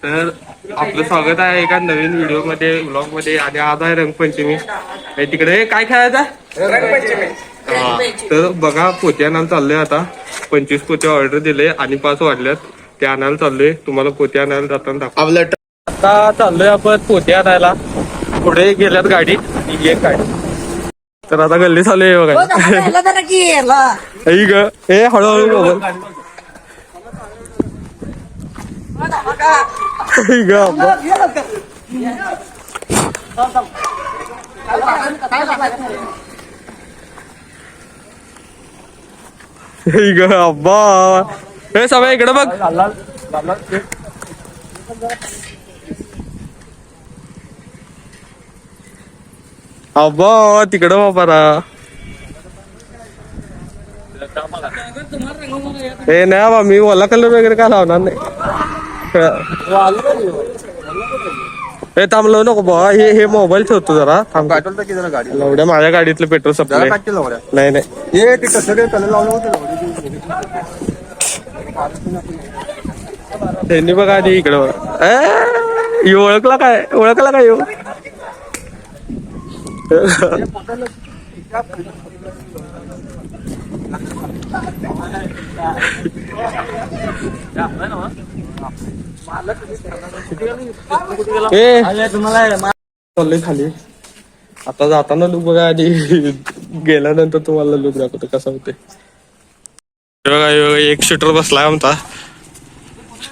तर आपलं स्वागत आहे एका नवीन व्हिडिओ मध्ये ब्लॉग मध्ये. आणि आज आहे रंगपंचमी. तिकडे काय खेळायचं? हा, तर बघा पोते आणायला चाललोय आता. 25 पोते ऑर्डर दिले आणि 5 वाढल्यात. ते आणायला चाललोय. तुम्हाला पोते आणायला जाताना दाखव. आता चाललोय आपण पोते आणायला. पुढे गेल्यात गाडी आणि एक गाडी. तर आता गल्ली चालू आहे बघा. हे हळूहळू अब्बा हे सगळं इकडे बघ. अब्बा तिकडं बापारा. हे नाही बा, मी ओला कलर वगैरे काय लावणार नाही. हे थांबलो नको बा. हे मोबाईल ठेवतो जरा थांब. लवड्या माझ्या गाडीतलं पेट्रोल संपलंय. नाही नाही त्यांनी बघा आधी इकडे बघा. ओळखला काय? ओळखला काय? चाललंय खाली. आता जाताना लुक बघा आधी. गेल्यानंतर तुम्हाला लुक दाखवतो कसा होते. बघा एक शूटर बसलाय आमचा.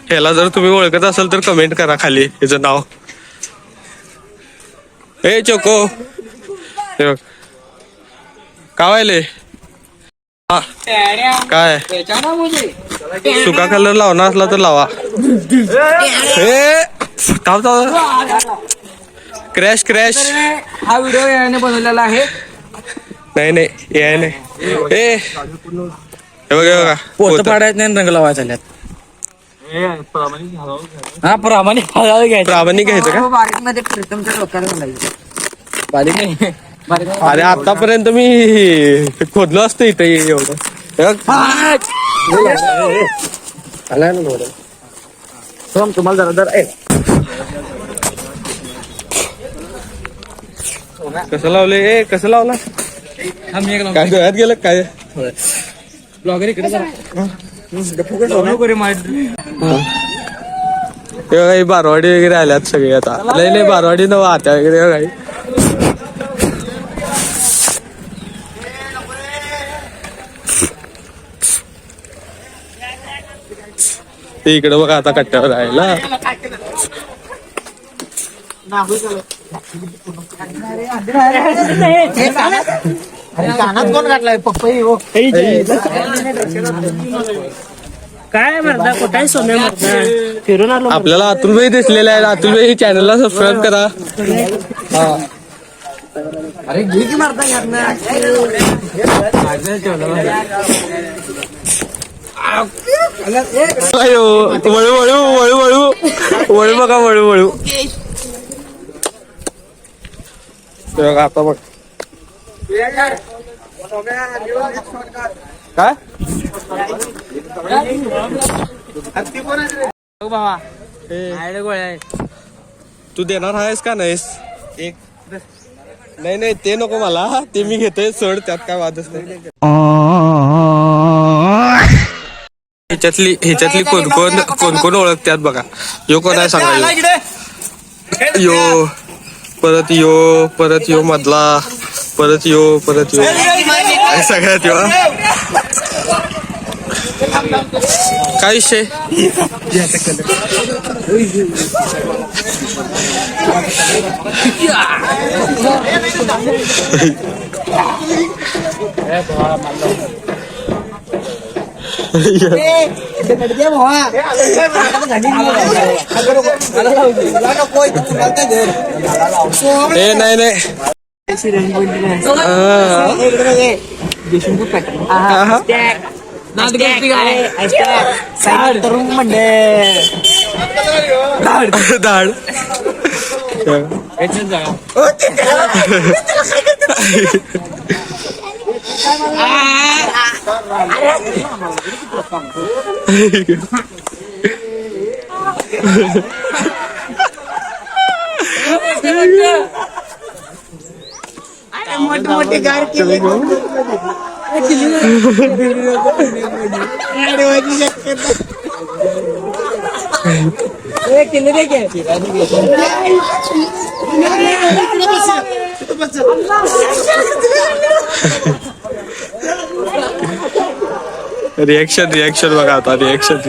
ह्याला जर तुम्ही ओळखत असाल तर कमेंट करा खाली ह्याचं नाव. ए चोको काय व्हायले? काय सुका कलर लावणार असला तर लावा. Crash crash. हा व्हिडिओ याने बनवलेला आहे. नाही नाही याय नाही. ए बघा पोत पाडायचं नाही, रंग लावायचा. हा प्रामाणिक प्रामाणिक घ्यायचं का? बारीक मध्ये प्रीतमच्या डोक्याला घालायचं. बारीक नाही. अरे आतापर्यंत मी खोदलो असतो इथे एवढं. तुम्हाला जरा जरा कसं लावले? कसं लावला? काय डोळ्यात गेलं काय? ब्लॉगर इकडे बारवाडी वगैरे आल्यात सगळे आता. नाही बारवाडी नव आत्या वगैरे काही. ते इकडे बघा आता कट्ट्यावर राहायला. कानात कोण घातलाय? पप्पा काय म्हणता? कुठे सोम्या म्हणता? फिरून आलो. आपल्याला अतुल भाई दिसलेले आहेत. अतुल भाई चॅनलला सबस्क्राईब करा. अरे घे की मारता वळू वळू वळू वळू वळू बघा. वळू वळू आता बघ काय बाबा. तू देणार आहेस का नाहीस? एक नाही नाही ते नको मला. ते मी घेतोय सोड. त्यात काय वादच नाही. ह्याच्यातली कोण कोण ओळखतात बघा. यो कोण आहे सांगा. यो परत यो मधला परत यो सगळ्यात यो. काय विषय? नाही नाही तरुण म्हणजे धाड. मोठे मोठे गार केले रिएक्शन बघा आता रिएक्शन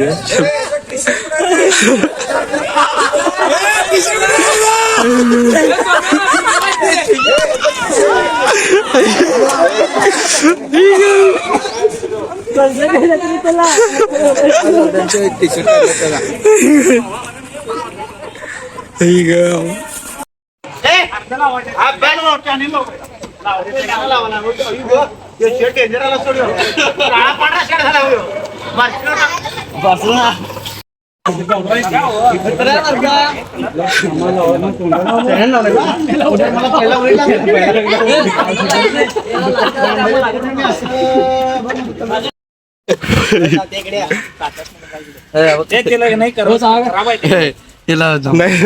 नाही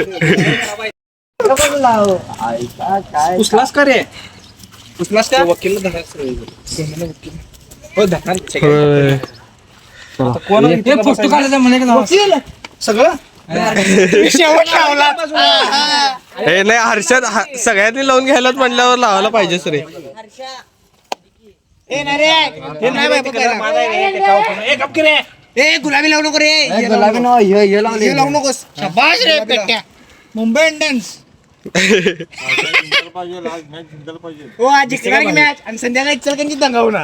उचलास का रे उचलास का वकील फोटो काढायचा म्हणे सगळं हे नाही हर्षद सगळ्यांनी लावून घ्यायलाच म्हणल्यावर लावायला पाहिजेच रे. गुलाबी लावू नको रे गुलाबी लावू नकोस शाबास रे पेट्या मुंबई इंडियन्स हो आज जिंकणार की मॅच आणि संध्याकाळी इचलकरंजीत दंगा होणार.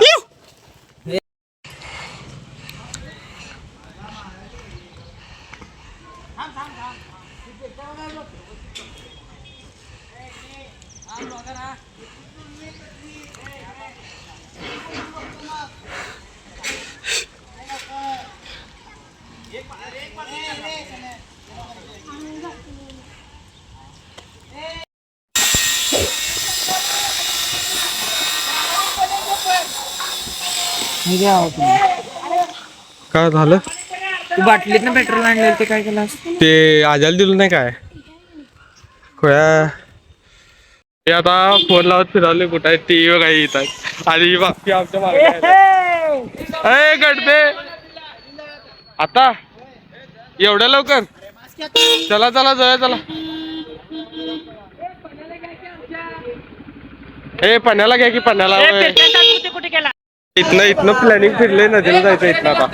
काय झालं तू बाटलीत ना पेट्रोल आणलं ते काय केलं ते आजाला दिलं नाही काय खोया ते आता फोन लावत फिरवले कुठं आहे ती काही येतात आणि बाकी आमच्या मागे गडबे आता एवढ्या लवकर चला चला जाऊया चला. हे पण्याला घ्या की पण्याला इथनं प्लॅनिंग फिरलंय नदीला जायचं इथनं आता.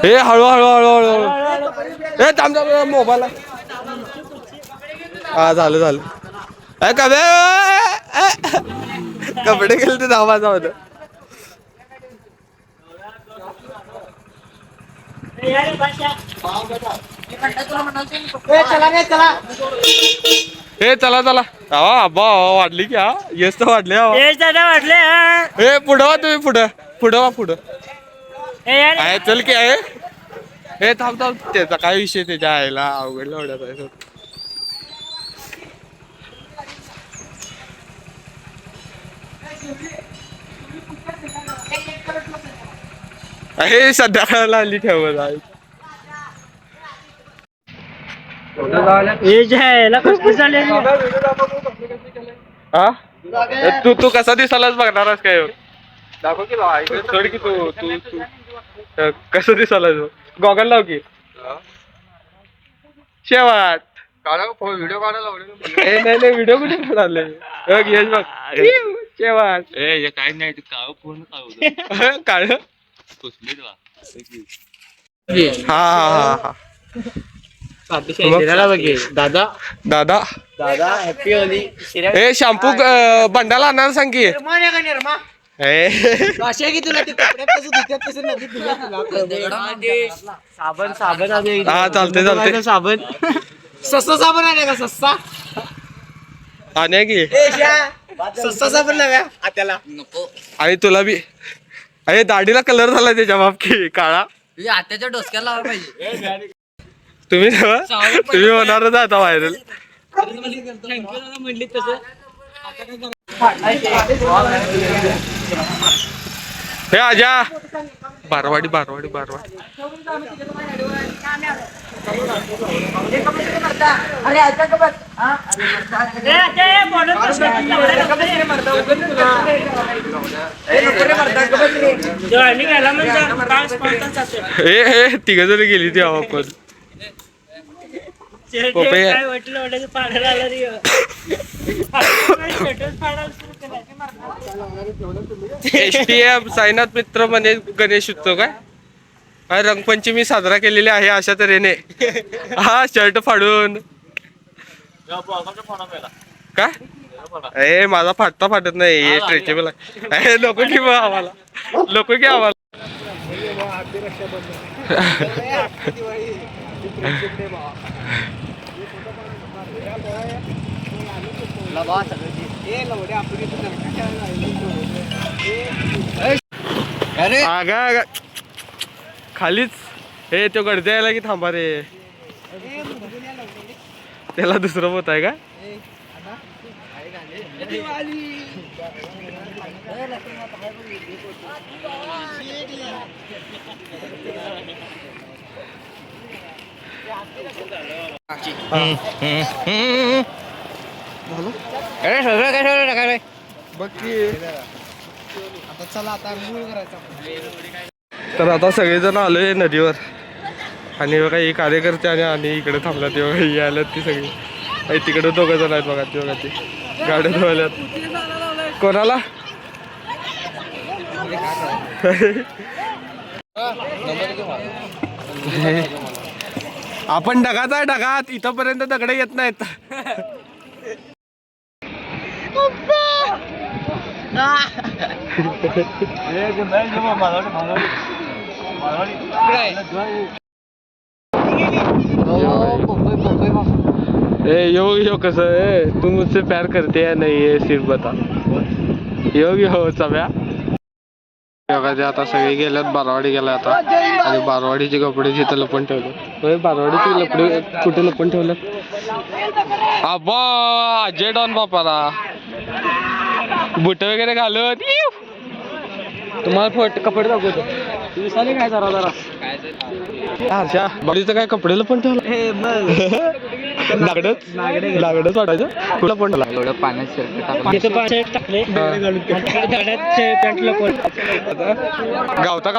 हे हळूहळू हळूहळू हे थांब मोबाईल हा झालं कपडे गेले ते धावाचा होत. हे चला चला आबा वाढली की हा येस तर वाढले वाटले हे पुढं तुम्ही पुढं चल की आहे हे थांब त्याचा काय विषय त्याच्या आईला अवघडला एवढ्याचा हे संध्याकाळला आली ठेवत आहे. तू कसा दिसालाच बघणारच काय दाखव की चढ की तू कसं दिसायला गॉगल लाव की शेवट व्हिडिओ काढायला नाही व्हिडिओ कुठे काढाले बघ शेवट काय नाही काळ पूर्ण काळ हा दादा दादा दादा हॅपी होली. ए शॅम्पू बंडाला आणणार सांग की साबण साबण हा चालते साबण सस्ता साबण आहे का सस्ता आणि की सस्ता साबण नव्या आत्याला नको आणि तुला बी अरे दाढीला कलर झाला त्याच्या बाप की काळा आत्याच्या डोसक्याला लावा पाहिजे. तुम्ही होणारच आता व्हायरल. म्हणली तसं हे आजा बारवाडी हे तिघ जण गेली ती आपण काय वाटलं वाटायचं पाण्याला आलं रे STM साईनाथ मित्र म्हणे गणेश उत्सव काय रंगपंचमी साजरा केलेली आहे अशा तऱ्हेने हा शर्ट फाडून का ए माझा फाटता फाटत नाही स्ट्रेचेबल आहे नको की मग आम्हाला नको की आम्हाला आगा खालीच हे तो गडदे यायला की थांबा रे त्याला दुसरं होत आहे का तर आता सगळेजण आलोय नदीवर आणि बघा ही कार्यकर्ते आणि इकडे थांबल्यात बघा ही आल्यात ती सगळी तिकडे दोघं जण आहेत बघा ती बघा ती गाड्या धुवाल्यात कोणाला आपण ढगात आहे ढगात इथपर्यंत दगड येत नाहीत यो कसं है तू मुझसे प्यार करते या नहीं ये सिर्फ बता यो चव्या आता सगळे गेल्यात बारवाडी गेला आता आणि बारवाडीचे कपडे जिथं लपून ठेवले बारवाडीचे लपडे कुठे लपून ठेवलं आबा अजय डॉन बापाला बुट वगैरे घालत तुम्हाला फोट कपडे दाखवतो काय जरा अच्छा बॉडीचं काय कपडे लपून ठेवलं लागडच वाटायचं कुठं पण एवढं पाण्यात टाकले गावता